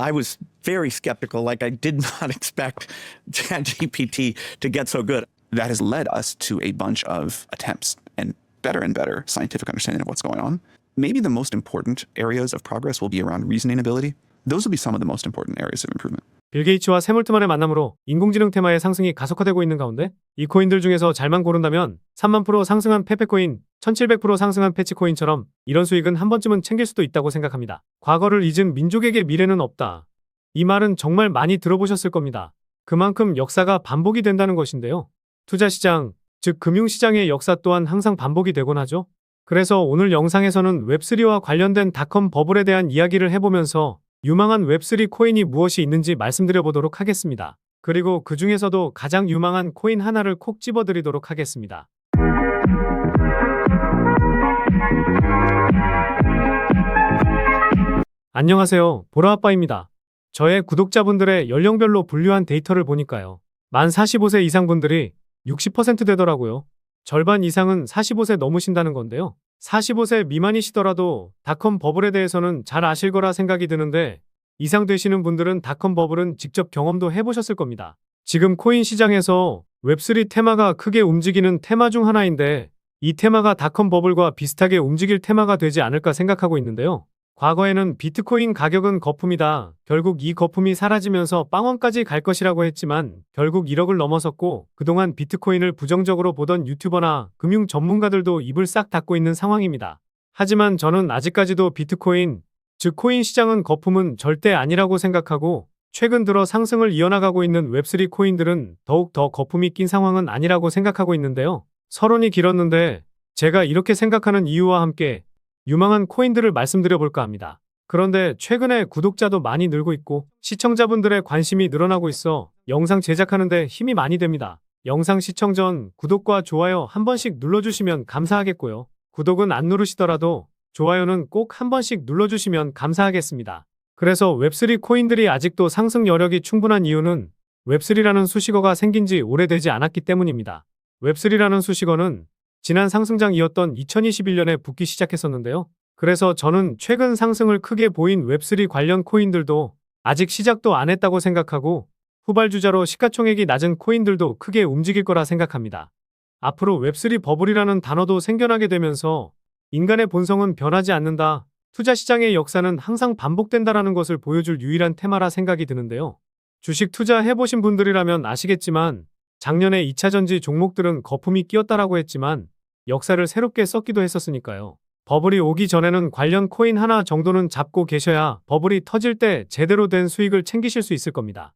I was very skeptical. Like, I did not expect ChatGPT to get so good. That has led us to a bunch of attempts and better scientific understanding of what's going on. Maybe the most important areas of progress will be around reasoning ability. Those will be some of the most important areas of improvement. 빌 게이츠와 샘 올트만의 만남으로 인공지능 테마의 상승이 가속화되고 있는 가운데 이 코인들 중에서 잘만 고른다면 3만% 상승한 페페코인, 1700% 상승한 패치코인처럼 이런 수익은 한 번쯤은 챙길 수도 있다고 생각합니다. 과거를 잊은 민족에게 미래는 없다. 이 말은 정말 많이 들어보셨을 겁니다. 그만큼 역사가 반복이 된다는 것인데요. 투자시장, 즉 금융시장의 역사 또한 항상 반복이 되곤 하죠. 그래서 오늘 영상에서는 웹3와 관련된 닷컴 버블에 대한 이야기를 해보면서 유망한 웹3 코인이 무엇이 있는지 말씀드려 보도록 하겠습니다. 그리고 그 중에서도 가장 유망한 코인 하나를 콕 집어드리도록 하겠습니다. 안녕하세요, 보라아빠입니다. 저의 구독자분들의 연령별로 분류한 데이터를 보니까요. 만 45세 이상 분들이 60% 되더라고요. 절반 이상은 45세 넘으신다는 건데요. 45세 미만이시더라도 닷컴 버블에 대해서는 잘 아실 거라 생각이 드는데 이상 되시는 분들은 닷컴 버블은 직접 경험도 해보셨을 겁니다. 지금 코인 시장에서 웹3 테마가 크게 움직이는 테마 중 하나인데 이 테마가 닷컴 버블과 비슷하게 움직일 테마가 되지 않을까 생각하고 있는데요. 과거에는 비트코인 가격은 거품이다. 결국 이 거품이 사라지면서 빵원까지 갈 것이라고 했지만 결국 1억을 넘어섰고 그동안 비트코인을 부정적으로 보던 유튜버나 금융 전문가들도 입을 싹 닫고 있는 상황입니다. 하지만 저는 아직까지도 비트코인, 즉 코인 시장은 거품은 절대 아니라고 생각하고 최근 들어 상승을 이어나가고 있는 웹3 코인들은 더욱 더 거품이 낀 상황은 아니라고 생각하고 있는데요. 서론이 길었는데 제가 이렇게 생각하는 이유와 함께 유망한 코인들을 말씀드려 볼까 합니다. 그런데 최근에 구독자도 많이 늘고 있고 시청자분들의 관심이 늘어나고 있어 영상 제작하는데 힘이 많이 됩니다. 영상 시청 전 구독과 좋아요 한 번씩 눌러주시면 감사하겠고요. 구독은 안 누르시더라도 좋아요는 꼭 한 번씩 눌러주시면 감사하겠습니다. 그래서 웹3 코인들이 아직도 상승 여력이 충분한 이유는 웹3라는 수식어가 생긴 지 오래되지 않았기 때문입니다. 웹3라는 수식어는 지난 상승장이었던 2021년에 붙기 시작했었는데요. 그래서 저는 최근 상승을 크게 보인 웹3 관련 코인들도 아직 시작도 안 했다고 생각하고 후발주자로 시가총액이 낮은 코인들도 크게 움직일 거라 생각합니다. 앞으로 웹3 버블이라는 단어도 생겨나게 되면서 인간의 본성은 변하지 않는다. 투자 시장의 역사는 항상 반복된다라는 것을 보여줄 유일한 테마라 생각이 드는데요. 주식 투자 해보신 분들이라면 아시겠지만 작년에 2차전지 종목들은 거품이 끼었다라고 했지만 역사를 새롭게 썼기도 했었으니까요. 버블이 오기 전에는 관련 코인 하나 정도는 잡고 계셔야 버블이 터질 때 제대로 된 수익을 챙기실 수 있을 겁니다.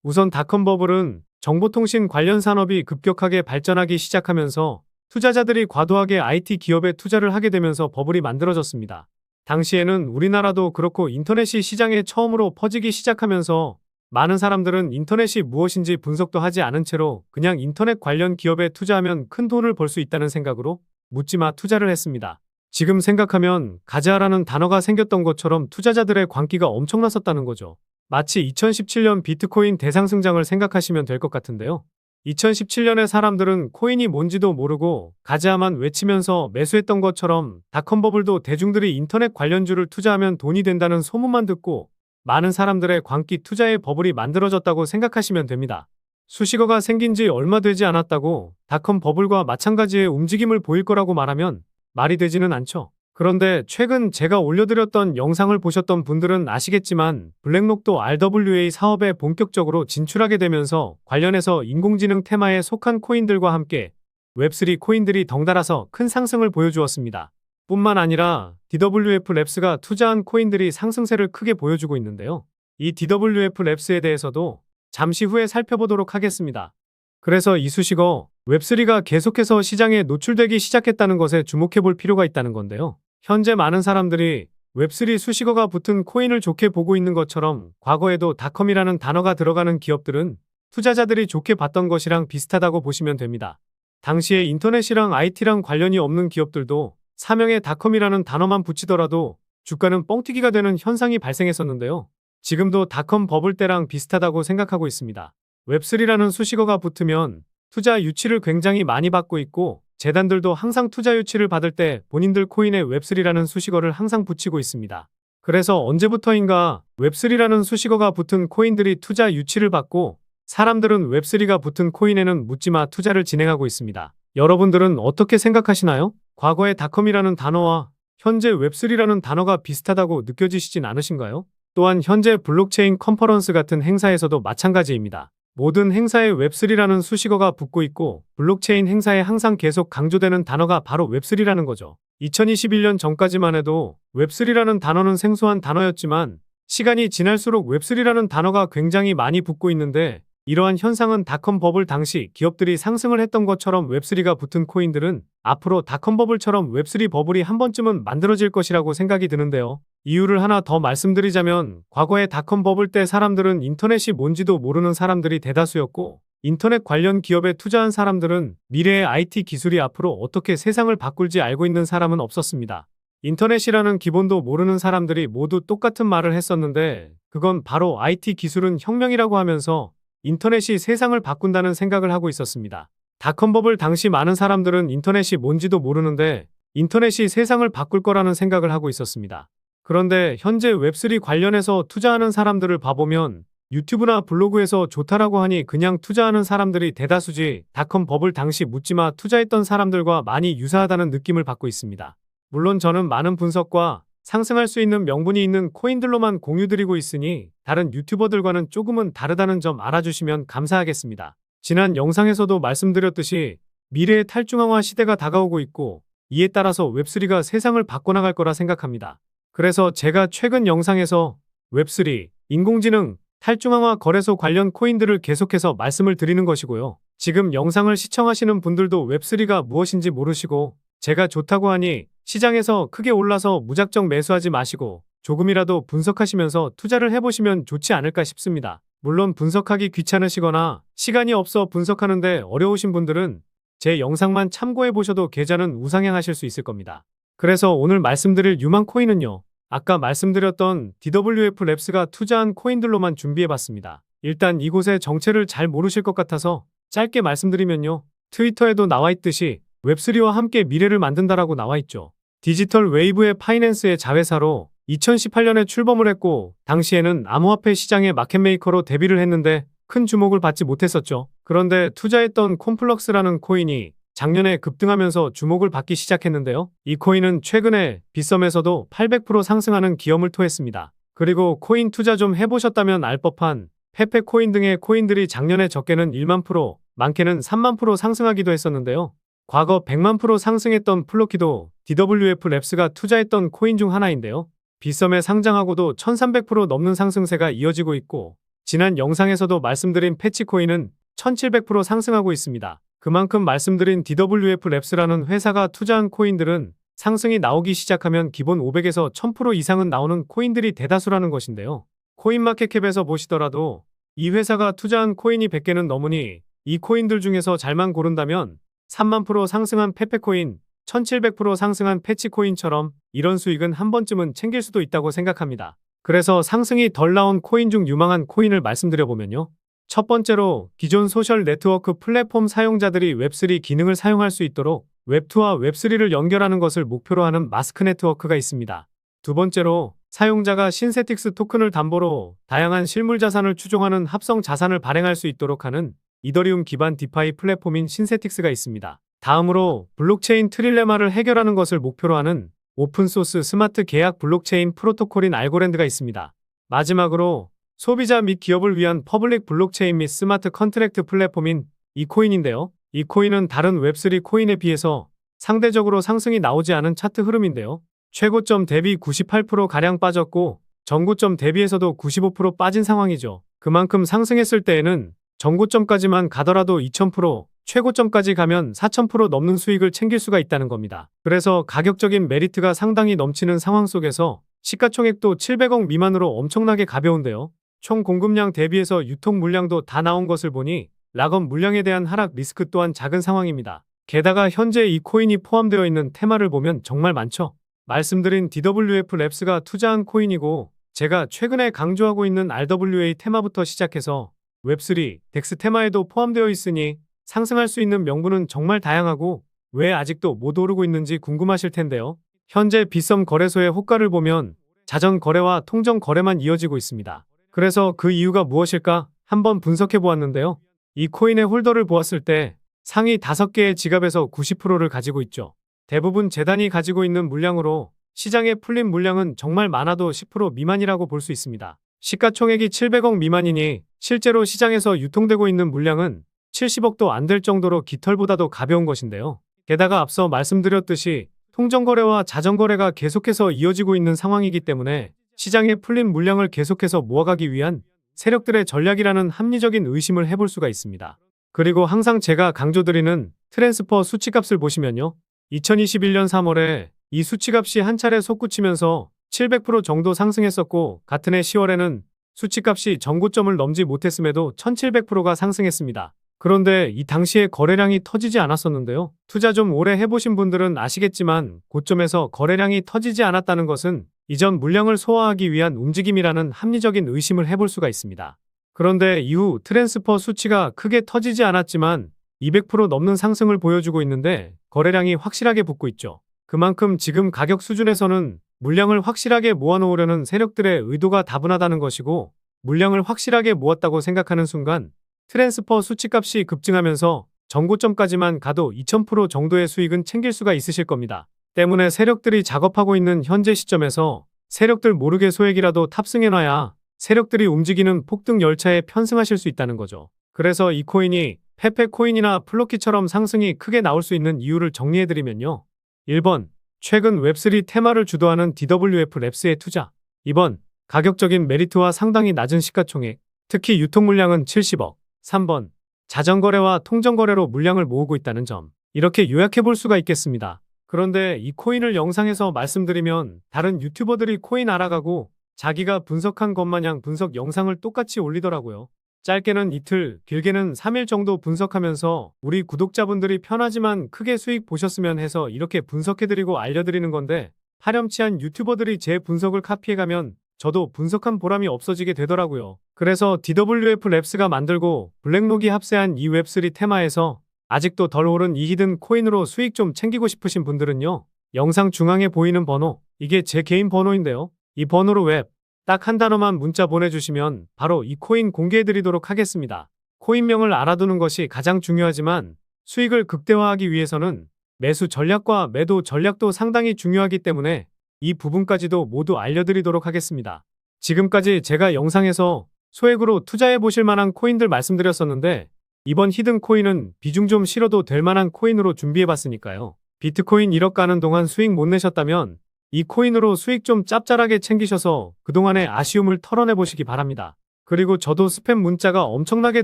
우선 닷컴 버블은 정보통신 관련 산업이 급격하게 발전하기 시작하면서 투자자들이 과도하게 IT 기업에 투자를 하게 되면서 버블이 만들어졌습니다. 당시에는 우리나라도 그렇고 인터넷이 시장에 처음으로 퍼지기 시작하면서 많은 사람들은 인터넷이 무엇인지 분석도 하지 않은 채로 그냥 인터넷 관련 기업에 투자하면 큰 돈을 벌 수 있다는 생각으로 묻지마 투자를 했습니다. 지금 생각하면 가자라는 단어가 생겼던 것처럼 투자자들의 광기가 엄청났었다는 거죠. 마치 2017년 비트코인 대상승장을 생각하시면 될 것 같은데요. 2017년에 사람들은 코인이 뭔지도 모르고 가자만 외치면서 매수했던 것처럼 닷컴 버블도 대중들이 인터넷 관련주를 투자하면 돈이 된다는 소문만 듣고 많은 사람들의 광기 투자의 버블이 만들어졌다고 생각하시면 됩니다. 수식어가 생긴 지 얼마 되지 않았다고 닷컴 버블과 마찬가지의 움직임을 보일 거라고 말하면 말이 되지는 않죠. 그런데 최근 제가 올려드렸던 영상을 보셨던 분들은 아시겠지만 블랙록도 RWA 사업에 본격적으로 진출하게 되면서 관련해서 인공지능 테마에 속한 코인들과 함께 웹3 코인들이 덩달아서 큰 상승을 보여주었습니다. 뿐만 아니라 DWF 랩스가 투자한 코인들이 상승세를 크게 보여주고 있는데요. 이 DWF 랩스에 대해서도 잠시 후에 살펴보도록 하겠습니다. 그래서 이 수식어 웹3가 계속해서 시장에 노출되기 시작했다는 것에 주목해 볼 필요가 있다는 건데요. 현재 많은 사람들이 웹3 수식어가 붙은 코인을 좋게 보고 있는 것처럼 과거에도 닷컴이라는 단어가 들어가는 기업들은 투자자들이 좋게 봤던 것이랑 비슷하다고 보시면 됩니다. 당시에 인터넷이랑 IT랑 관련이 없는 기업들도 사명에 닷컴이라는 단어만 붙이더라도 주가는 뻥튀기가 되는 현상이 발생했었는데요. 지금도 닷컴 버블 때랑 비슷하다고 생각하고 있습니다. 웹3라는 수식어가 붙으면 투자 유치를 굉장히 많이 받고 있고 재단들도 항상 투자 유치를 받을 때 본인들 코인에 웹3라는 수식어를 항상 붙이고 있습니다. 그래서 언제부터인가 웹3라는 수식어가 붙은 코인들이 투자 유치를 받고 사람들은 웹3가 붙은 코인에는 묻지마 투자를 진행하고 있습니다. 여러분들은 어떻게 생각하시나요? 과거의 닷컴이라는 단어와 현재 웹3라는 단어가 비슷하다고 느껴지시진 않으신가요? 또한 현재 블록체인 컨퍼런스 같은 행사에서도 마찬가지입니다. 모든 행사에 웹3라는 수식어가 붙고 있고 블록체인 행사에 항상 계속 강조되는 단어가 바로 웹3라는 거죠. 2021년 전까지만 해도 웹3라는 단어는 생소한 단어였지만 시간이 지날수록 웹3라는 단어가 굉장히 많이 붙고 있는데 이러한 현상은 닷컴 버블 당시 기업들이 상승을 했던 것처럼 웹3가 붙은 코인들은 앞으로 닷컴 버블처럼 웹3 버블이 한 번쯤은 만들어질 것이라고 생각이 드는데요. 이유를 하나 더 말씀드리자면 과거의 닷컴 버블 때 사람들은 인터넷이 뭔지도 모르는 사람들이 대다수였고 인터넷 관련 기업에 투자한 사람들은 미래의 IT 기술이 앞으로 어떻게 세상을 바꿀지 알고 있는 사람은 없었습니다. 인터넷이라는 기본도 모르는 사람들이 모두 똑같은 말을 했었는데 그건 바로 IT 기술은 혁명이라고 하면서 인터넷이 세상을 바꾼다는 생각을 하고 있었습니다. 닷컴 버블 당시 많은 사람들은 인터넷이 뭔지도 모르는데 인터넷이 세상을 바꿀 거라는 생각을 하고 있었습니다. 그런데 현재 웹3 관련해서 투자하는 사람들을 봐보면 유튜브나 블로그에서 좋다라고 하니 그냥 투자하는 사람들이 대다수지 닷컴 버블 당시 묻지마 투자했던 사람들과 많이 유사하다는 느낌을 받고 있습니다. 물론 저는 많은 분석과 상승할 수 있는 명분이 있는 코인들로만 공유드리고 있으니 다른 유튜버들과는 조금은 다르다는 점 알아주시면 감사하겠습니다. 지난 영상에서도 말씀드렸듯이 미래의 탈중앙화 시대가 다가오고 있고 이에 따라서 웹3가 세상을 바꿔나갈 거라 생각합니다. 그래서 제가 최근 영상에서 웹3, 인공지능, 탈중앙화 거래소 관련 코인들을 계속해서 말씀을 드리는 것이고요. 지금 영상을 시청하시는 분들도 웹3가 무엇인지 모르시고 제가 좋다고 하니 시장에서 크게 올라서 무작정 매수하지 마시고 조금이라도 분석하시면서 투자를 해보시면 좋지 않을까 싶습니다. 물론 분석하기 귀찮으시거나 시간이 없어 분석하는데 어려우신 분들은 제 영상만 참고해 보셔도 계좌는 우상향하실 수 있을 겁니다. 그래서 오늘 말씀드릴 유망 코인은요. 아까 말씀드렸던 DWF 랩스가 투자한 코인들로만 준비해봤습니다. 일단 이곳의 정체를 잘 모르실 것 같아서 짧게 말씀드리면요. 트위터에도 나와있듯이 웹3와 함께 미래를 만든다라고 나와있죠. 디지털 웨이브의 파이낸스의 자회사로 2018년에 출범을 했고 당시에는 암호화폐 시장의 마켓메이커로 데뷔를 했는데 큰 주목을 받지 못했었죠. 그런데 투자했던 콤플럭스라는 코인이 작년에 급등하면서 주목을 받기 시작했는데요. 이 코인은 최근에 빗썸에서도 800% 상승하는 기염을 토했습니다. 그리고 코인 투자 좀 해보셨다면 알 법한 페페 코인 등의 코인들이 작년에 적게는 1만 프로, 많게는 3만 프로 상승하기도 했었는데요. 과거 100만 프로 상승했던 플로키도 DWF 랩스가 투자했던 코인 중 하나인데요. 빗썸에 상장하고도 1300% 넘는 상승세가 이어지고 있고 지난 영상에서도 말씀드린 패치코인은 1700% 상승하고 있습니다. 그만큼 말씀드린 DWF 랩스라는 회사가 투자한 코인들은 상승이 나오기 시작하면 기본 500에서 1000% 이상은 나오는 코인들이 대다수라는 것인데요. 코인마켓캡에서 보시더라도 이 회사가 투자한 코인이 100개는 넘으니 이 코인들 중에서 잘만 고른다면 3만 프로 상승한 페페코인, 1700% 상승한 패치코인처럼 이런 수익은 한 번쯤은 챙길 수도 있다고 생각합니다. 그래서 상승이 덜 나온 코인 중 유망한 코인을 말씀드려보면요. 첫 번째로 기존 소셜 네트워크 플랫폼 사용자들이 웹3 기능을 사용할 수 있도록 웹2와 웹3를 연결하는 것을 목표로 하는 마스크 네트워크가 있습니다. 두 번째로 사용자가 신세틱스 토큰을 담보로 다양한 실물 자산을 추종하는 합성 자산을 발행할 수 있도록 하는 이더리움 기반 디파이 플랫폼인 신세틱스가 있습니다. 다음으로 블록체인 트릴레마를 해결하는 것을 목표로 하는 오픈소스 스마트 계약 블록체인 프로토콜인 알고랜드가 있습니다. 마지막으로 소비자 및 기업을 위한 퍼블릭 블록체인 및 스마트 컨트랙트 플랫폼인 이코인인데요. 이 코인은 다른 웹3 코인에 비해서 상대적으로 상승이 나오지 않은 차트 흐름인데요. 최고점 대비 98%가량 빠졌고 전고점 대비해서도 95% 빠진 상황이죠. 그만큼 상승했을 때에는 전고점까지만 가더라도 2000%, 최고점까지 가면 4000% 넘는 수익을 챙길 수가 있다는 겁니다. 그래서 가격적인 메리트가 상당히 넘치는 상황 속에서 시가총액도 700억 미만으로 엄청나게 가벼운데요. 총 공급량 대비해서 유통 물량도 다 나온 것을 보니 락업 물량에 대한 하락 리스크 또한 작은 상황입니다. 게다가 현재 이 코인이 포함되어 있는 테마를 보면 정말 많죠. 말씀드린 DWF 랩스가 투자한 코인이고 제가 최근에 강조하고 있는 RWA 테마부터 시작해서 웹3, 덱스 테마에도 포함되어 있으니 상승할 수 있는 명분은 정말 다양하고 왜 아직도 못 오르고 있는지 궁금하실 텐데요. 현재 빗썸 거래소의 호가를 보면 자전 거래와 통정 거래만 이어지고 있습니다. 그래서 그 이유가 무엇일까 한번 분석해 보았는데요. 이 코인의 홀더를 보았을 때 상위 5개의 지갑에서 90%를 가지고 있죠. 대부분 재단이 가지고 있는 물량으로 시장에 풀린 물량은 정말 많아도 10% 미만이라고 볼 수 있습니다. 시가총액이 700억 미만이니 실제로 시장에서 유통되고 있는 물량은 70억도 안 될 정도로 깃털보다도 가벼운 것인데요. 게다가 앞서 말씀드렸듯이 통정거래와 자전거래가 계속해서 이어지고 있는 상황이기 때문에 시장에 풀린 물량을 계속해서 모아가기 위한 세력들의 전략이라는 합리적인 의심을 해볼 수가 있습니다. 그리고 항상 제가 강조드리는 트랜스퍼 수치값을 보시면요. 2021년 3월에 이 수치값이 한 차례 솟구치면서 700% 정도 상승했었고 같은 해 10월에는 수치값이 전고점을 넘지 못했음에도 1700%가 상승했습니다. 그런데 이 당시에 거래량이 터지지 않았었는데요. 투자 좀 오래 해보신 분들은 아시겠지만 고점에서 거래량이 터지지 않았다는 것은 이전 물량을 소화하기 위한 움직임이라는 합리적인 의심을 해볼 수가 있습니다. 그런데 이후 트랜스퍼 수치가 크게 터지지 않았지만 200% 넘는 상승을 보여주고 있는데 거래량이 확실하게 붙고 있죠. 그만큼 지금 가격 수준에서는 물량을 확실하게 모아놓으려는 세력들의 의도가 다분하다는 것이고 물량을 확실하게 모았다고 생각하는 순간 트랜스퍼 수치값이 급증하면서 전고점까지만 가도 2000% 정도의 수익은 챙길 수가 있으실 겁니다. 때문에 세력들이 작업하고 있는 현재 시점에서 세력들 모르게 소액이라도 탑승해놔야 세력들이 움직이는 폭등 열차에 편승하실 수 있다는 거죠. 그래서 이 코인이 페페코인이나 플로키처럼 상승이 크게 나올 수 있는 이유를 정리해드리면요. 1번, 최근 웹3 테마를 주도하는 DWF 랩스의 투자. 2번, 가격적인 메리트와 상당히 낮은 시가총액, 특히 유통 물량은 70억. 3번, 자전거래와 통정거래로 물량을 모으고 있다는 점. 이렇게 요약해 볼 수가 있겠습니다. 그런데 이 코인을 영상에서 말씀드리면 다른 유튜버들이 코인 알아가고 자기가 분석한 것 마냥 분석 영상을 똑같이 올리더라고요. 짧게는 이틀, 길게는 3일 정도 분석하면서 우리 구독자분들이 편하지만 크게 수익 보셨으면 해서 이렇게 분석해드리고 알려드리는 건데 파렴치한 유튜버들이 제 분석을 카피해가면 저도 분석한 보람이 없어지게 되더라고요. 그래서 DWF 랩스가 만들고 블랙록이 합세한 이 웹3 테마에서 아직도 덜 오른 이 히든 코인으로 수익 좀 챙기고 싶으신 분들은요. 영상 중앙에 보이는 번호, 이게 제 개인 번호인데요. 이 번호로 웹, 딱 한 단어만 문자 보내주시면 바로 이 코인 공개해드리도록 하겠습니다. 코인명을 알아두는 것이 가장 중요하지만 수익을 극대화하기 위해서는 매수 전략과 매도 전략도 상당히 중요하기 때문에 이 부분까지도 모두 알려드리도록 하겠습니다. 지금까지 제가 영상에서 소액으로 투자해 보실 만한 코인들 말씀드렸었는데 이번 히든 코인은 비중 좀 실어도 될 만한 코인으로 준비해 봤으니까요. 비트코인 1억 가는 동안 수익 못 내셨다면 이 코인으로 수익 좀 짭짤하게 챙기셔서 그동안의 아쉬움을 털어내 보시기 바랍니다. 그리고 저도 스팸 문자가 엄청나게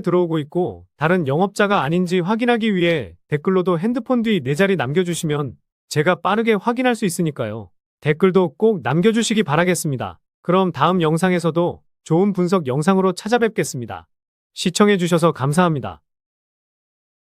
들어오고 있고 다른 영업자가 아닌지 확인하기 위해 댓글로도 핸드폰 뒤 4자리 남겨주시면 제가 빠르게 확인할 수 있으니까요. 댓글도 꼭 남겨주시기 바라겠습니다. 그럼 다음 영상에서도 좋은 분석 영상으로 찾아뵙겠습니다. 시청해주셔서 감사합니다.